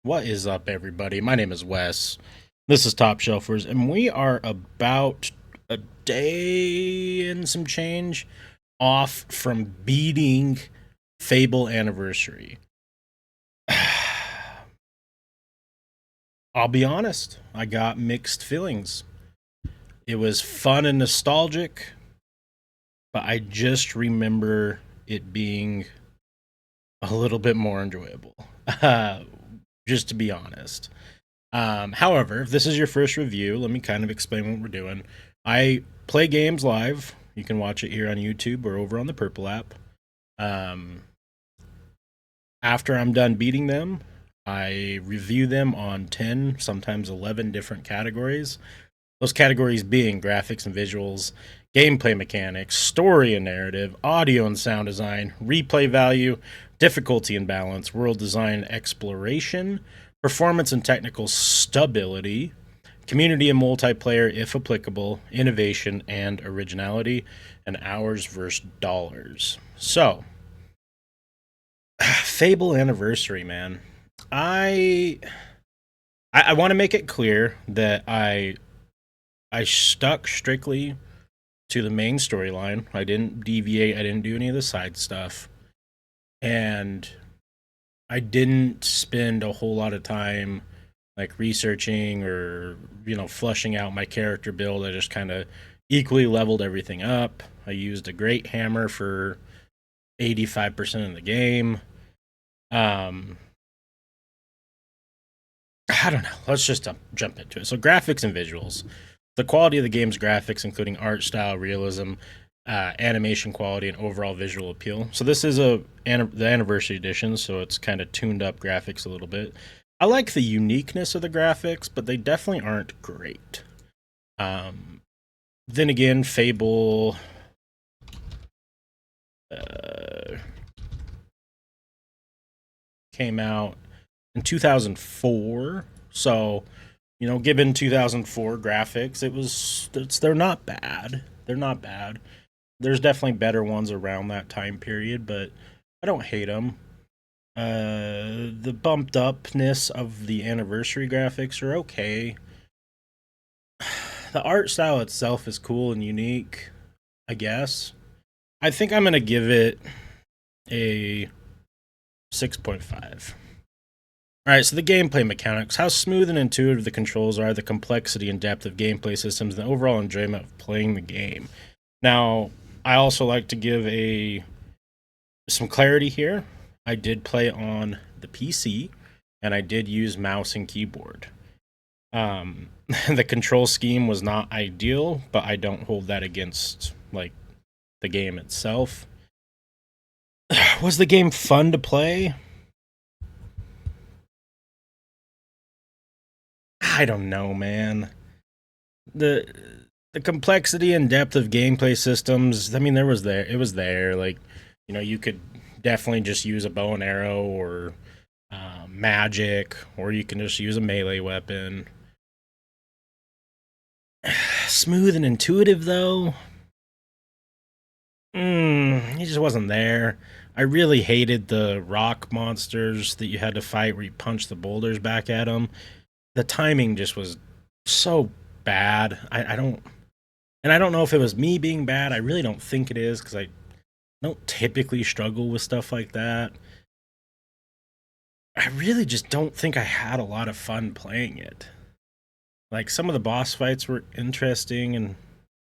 What is up, everybody? My name is Wes. This is Top Shelfers, and we are about a day and some change off from beating Fable Anniversary. I'll be honest, I got mixed feelings. It was fun and nostalgic, but I just remember it being a little bit more enjoyable. Uh, just to be honest. However, if this is your first review, let me kind of explain what we're doing. I play games live. You can watch it here on YouTube or over on the Purple app. Um, After I'm done beating them, I review them on 10, sometimes 11 different categories. Those categories being graphics and visuals, gameplay mechanics, story and narrative, audio and sound design, replay value, difficulty and balance, world design and exploration, performance and technical stability, community and multiplayer if applicable, innovation and originality, and hours versus dollars. So, Fable Anniversary, man. I I want to make it clear that I stuck strictly to the main storyline. I didn't deviate. I didn't do any of the side stuff. And I didn't spend a whole lot of time like researching or, flushing out my character build. I just kind of equally leveled everything up. I used a great hammer for 85% of the game. Um, I don't know. Let's just jump into it. So, graphics and visuals. The quality of the game's graphics, including art style, realism, animation quality, and overall visual appeal. So this is the anniversary edition, so it's kind of tuned up graphics a little bit. I like the uniqueness of the graphics, but they definitely aren't great. Um, then again, Fable uh, came out in 2004, so given 2004 graphics, they're not bad. They're not bad. There's definitely better ones around that time period, but I don't hate them. The bumped upness of the anniversary graphics are okay. The art style itself is cool and unique, I guess. I think I'm gonna give it a 6.5. All right, so the gameplay mechanics, how smooth and intuitive the controls are, the complexity and depth of gameplay systems, and the overall enjoyment of playing the game. Now, I also like to give a some clarity here. I did play on the PC, and I did use mouse and keyboard. The control scheme was not ideal, but I don't hold that against like the game itself. Was the game fun to play? I don't know, man. The the complexity and depth of gameplay systems, I mean, it was there. Like, you could definitely just use a bow and arrow or magic, or you can just use a melee weapon. Smooth and intuitive, though. He just wasn't there. I really hated the rock monsters that you had to fight where you punch the boulders back at them. The timing just was so bad. I don't, and I don't know if it was me being bad. I really don't think it is because I don't typically struggle with stuff like that. I really just don't think I had a lot of fun playing it. Like some of the boss fights were interesting and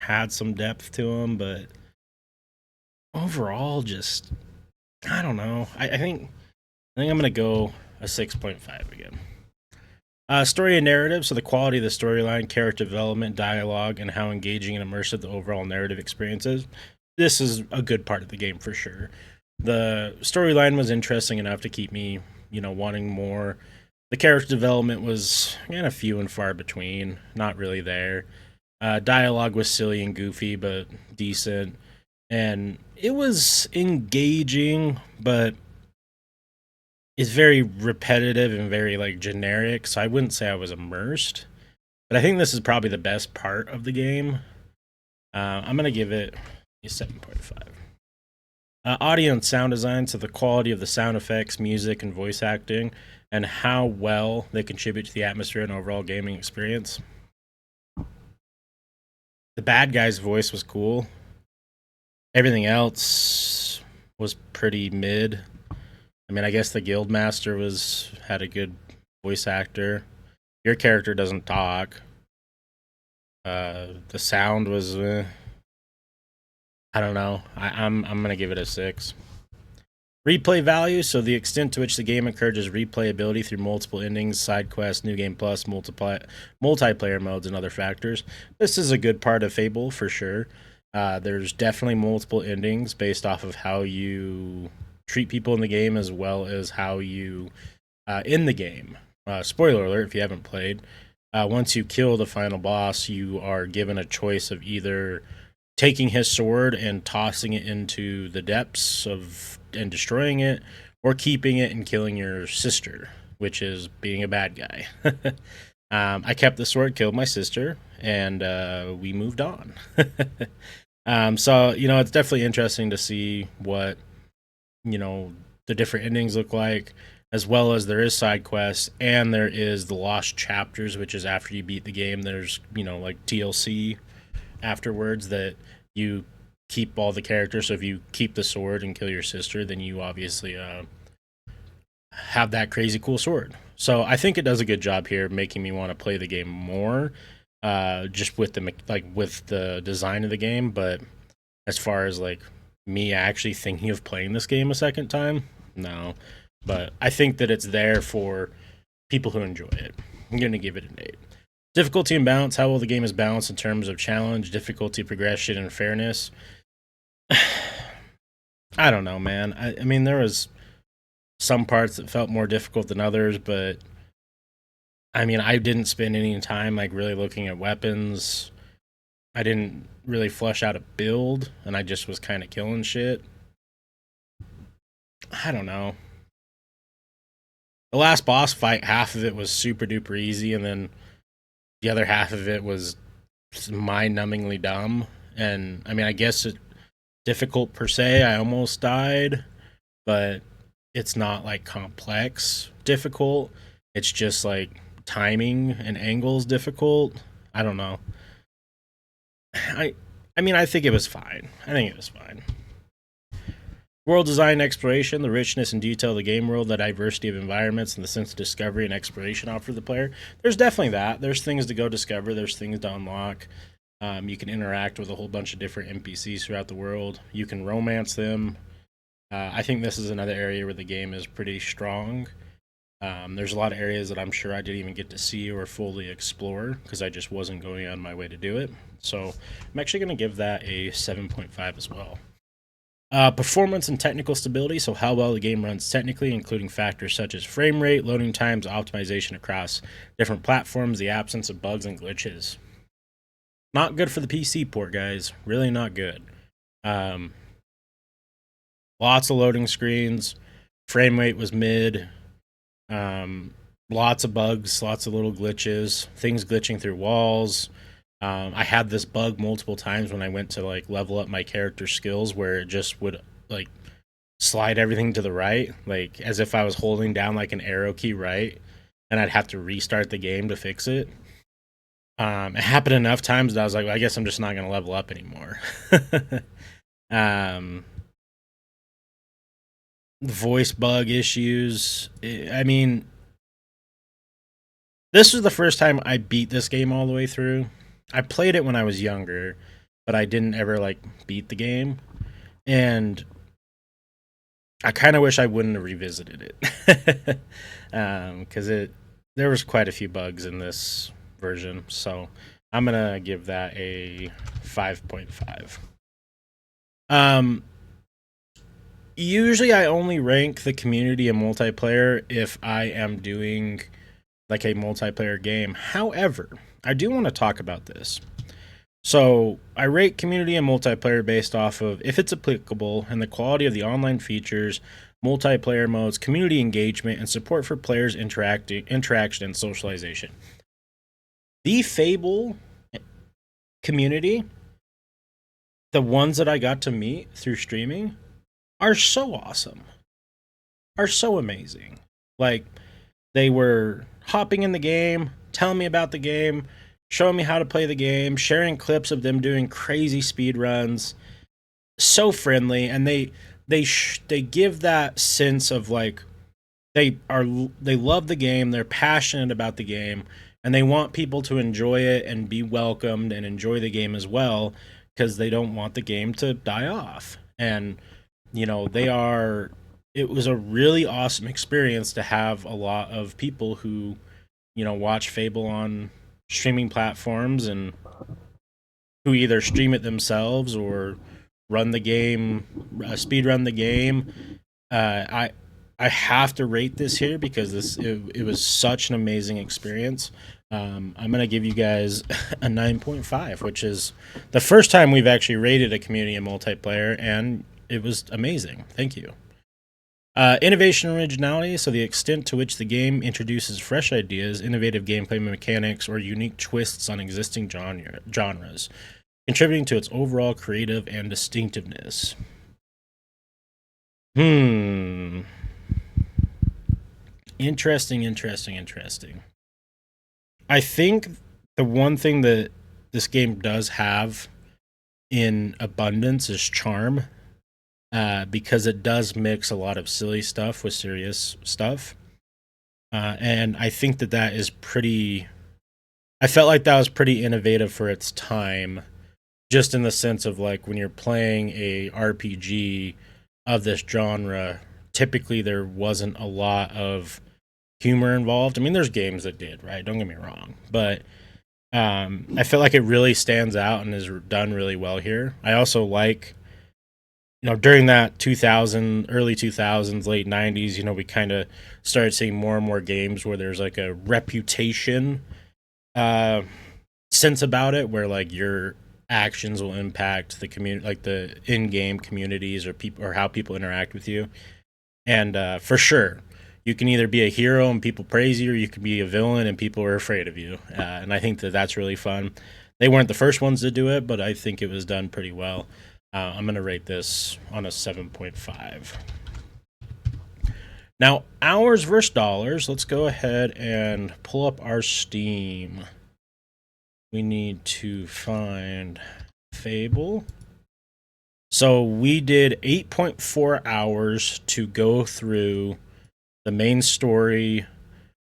had some depth to them, but overall, just I don't know. I think I'm gonna go a 6.5 again. Story and narrative. So the quality of the storyline, character development, dialogue, and how engaging and immersive the overall narrative experience is. This is a good part of the game for sure. The storyline was interesting enough to keep me, wanting more. The character development was kind of few and far between, not really there. Dialogue was silly and goofy, but decent. And it was engaging, but it's very repetitive and very like generic. So I wouldn't say I was immersed, but I think this is probably the best part of the game. I'm gonna give it a 7.5. Audio and sound design, so the quality of the sound effects, music, and voice acting, and how well they contribute to the atmosphere and overall gaming experience. The bad guy's voice was cool. Everything else was pretty mid. I mean, I guess the guildmaster had a good voice actor. Your character doesn't talk. The sound was, I don't know. I'm gonna give it a 6. Replay value, so the extent to which the game encourages replayability through multiple endings, side quests, new game plus, multiplayer modes, and other factors. This is a good part of Fable for sure. There's definitely multiple endings based off of how you treat people in the game as well as how you end the game. Spoiler alert if you haven't played. Once you kill the final boss, you are given a choice of either taking his sword and tossing it into the depths of and destroying it, or keeping it and killing your sister, which is being a bad guy. I kept the sword, killed my sister, and we moved on. So it's definitely interesting to see what the different endings look like, as well as there is side quests and there is the lost chapters, which is after you beat the game. There's like TLC afterwards that you keep all the characters. So if you keep the sword and kill your sister, then you obviously have that crazy cool sword. So I think it does a good job here, making me want to play the game more, just with the design of the game. But as far as like me actually thinking of playing this game a second time, no. But I think that it's there for people who enjoy it. I'm gonna give it an 8. Difficulty and balance, how well the game is balanced in terms of challenge, difficulty, progression, and fairness. I don't know, man. I mean, there was some parts that felt more difficult than others, but I mean, I didn't spend any time like really looking at weapons. I didn't really flesh out a build, and I just was kind of killing shit. I don't know. The last boss fight, half of it was super duper easy, and then the other half of it was mind-numbingly dumb. And I mean, I guess it difficult per se. I almost died, but it's not like complex difficult. It's just like timing and angles difficult. I don't know. I I mean, I think it was fine. I think it was fine. World design and exploration, the richness and detail of the game world, the diversity of environments, and the sense of discovery and exploration offer the player. There's definitely that. There's things to go discover. There's things to unlock. You can interact with a whole bunch of different NPCs throughout the world. You can romance them. I think this is another area where the game is pretty strong. There's a lot of areas that I'm sure I didn't even get to see or fully explore because I just wasn't going on my way to do it. So I'm actually going to give that a 7.5 as well. Performance and technical stability, so how well the game runs technically, including factors such as frame rate, loading times, optimization across different platforms, the absence of bugs and glitches. Not good for the PC port, guys. Really not good. Um, Lots of loading screens. Frame rate was mid. Lots of bugs, lots of little glitches, things glitching through walls. I had this bug multiple times when I went to like level up my character skills, where it just would like slide everything to the right, like as if I was holding down like an arrow key right, and I'd have to restart the game to fix it. It happened enough times that I was like, well, I guess I'm just not going to level up anymore. um, Voice bug issues. I mean, this was the first time I beat this game all the way through. I played it when I was younger, but I didn't ever like beat the game. And I kind of wish I wouldn't have revisited it. Because there was quite a few bugs in this version. So I'm going to give that a 5.5. Usually I only rank the community and multiplayer if I am doing like a multiplayer game. However, I do want to talk about this. So I rate community and multiplayer based off of if it's applicable and the quality of the online features, multiplayer modes, community engagement, and support for players' interaction and socialization. The Fable community, the ones that I got to meet through streaming, are so awesome, are so amazing. Like, they were hopping in the game, telling me about the game, showing me how to play the game, sharing clips of them doing crazy speed runs. So friendly, and they give that sense of like they are they love the game, they're passionate about the game, and they want people to enjoy it and be welcomed and enjoy the game as well because they don't want the game to die off. And they are it was a really awesome experience to have a lot of people who watch Fable on streaming platforms and who either stream it themselves or run the game, speed run the game. I have to rate this here because it was such an amazing experience. I'm gonna give you guys a 9.5, which is the first time we've actually rated a community in multiplayer, and it was amazing. Thank you. Innovation and originality, so the extent to which the game introduces fresh ideas, innovative gameplay mechanics, or unique twists on existing genres, contributing to its overall creative and distinctiveness. Hmm. Interesting. I think the one thing that this game does have in abundance is charm, because it does mix a lot of silly stuff with serious stuff. And I think that is pretty. I felt like that was pretty innovative for its time, just in the sense of like when you're playing a RPG of this genre, typically there wasn't a lot of humor involved. I mean, there's games that did, right? Don't get me wrong, but I feel like it really stands out and is done really well here. I also like, during that 2000, early 2000s, late 90s, we kind of started seeing more and more games where there's like a reputation uh, sense about it, where like your actions will impact the community, like the in-game communities or people or how people interact with you. And for sure, you can either be a hero and people praise you, or you can be a villain and people are afraid of you. And I think that that's really fun. They weren't the first ones to do it, but I think it was done pretty well. I'm going to rate this on a 7.5. Now, hours versus dollars. Let's go ahead and pull up our Steam. We need to find Fable. So we did 8.4 hours to go through the main story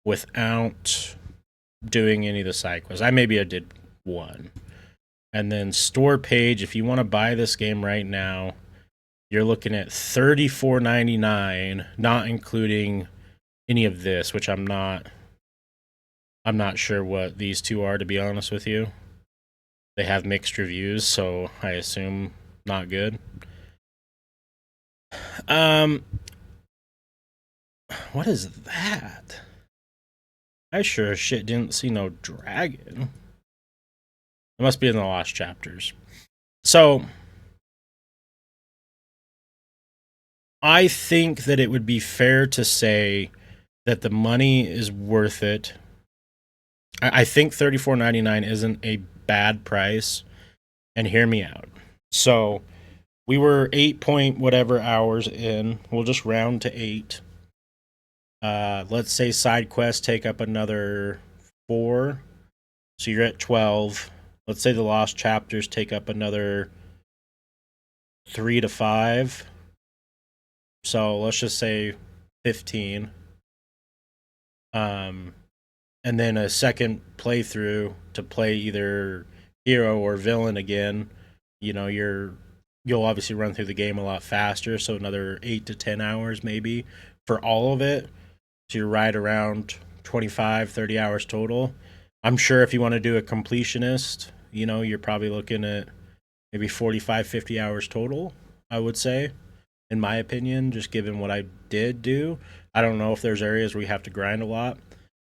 without doing any of the side quests. I did one. And then store page, if you want to buy this game right now, you're looking at $34.99, not including any of this, which I'm not sure what these two are, to be honest with you. They have mixed reviews, so I assume not good. Um what is that? I sure as shit didn't see no dragon. It must be in the lost chapters. So I think that it would be fair to say that the money is worth it. I think $34.99 isn't a bad price. And hear me out. So we were 8 point whatever hours in. We'll just round to 8. Let's say side quests take up another 4. So you're at 12. Let's say the lost chapters take up another 3 to 5. So let's just say 15. Um, and then a second playthrough to play either hero or villain again. You'll obviously run through the game a lot faster, so another 8 to 10 hours maybe for all of it. So you're right around 25, 30 hours total. I'm sure if you want to do a completionist, you're probably looking at maybe 45, 50 hours total, I would say, in my opinion, just given what I did do. I don't know if there's areas where you have to grind a lot.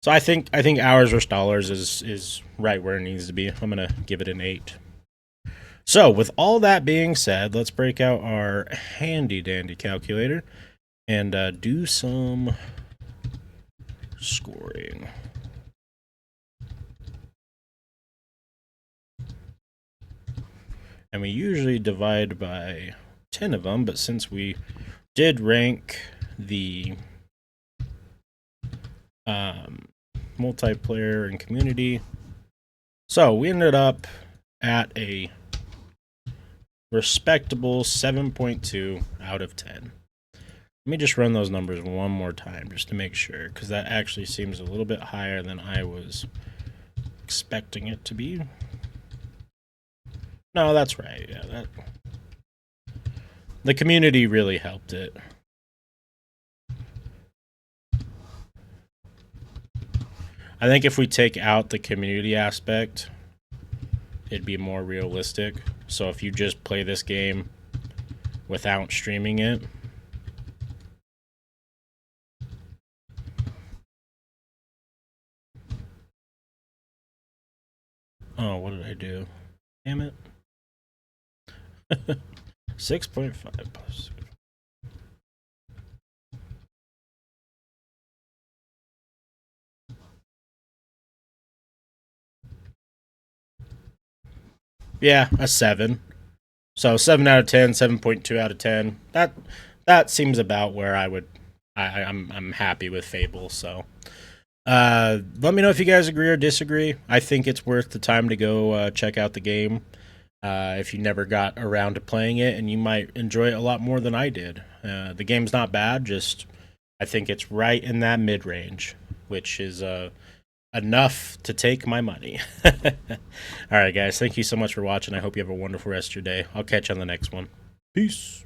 So I think hours versus dollars is right where it needs to be. I'm gonna give it an 8. So with all that being said, let's break out our handy dandy calculator and do some scoring. And we usually divide by 10 of them, but since we did rank the multiplayer and community. So we ended up at a respectable 7.2 out of 10. Let me just run those numbers one more time just to make sure, because that actually seems a little bit higher than I was expecting it to be. No, that's right. Yeah, the community really helped it. I think if we take out the community aspect, it'd be more realistic. So if you just play this game without streaming it, oh, what did I do? Damn it. 6.5 plus. Yeah, a 7. So 7 out of 10, 7.2 out of 10. That seems about where I'm happy with Fable, so let me know if you guys agree or disagree. I think it's worth the time to go check out the game if you never got around to playing it, and you might enjoy it a lot more than I did. The game's not bad, just I think it's right in that mid range, which is enough to take my money. All right, guys, thank you so much for watching. I hope you have a wonderful rest of your day. I'll catch you on the next one. Peace.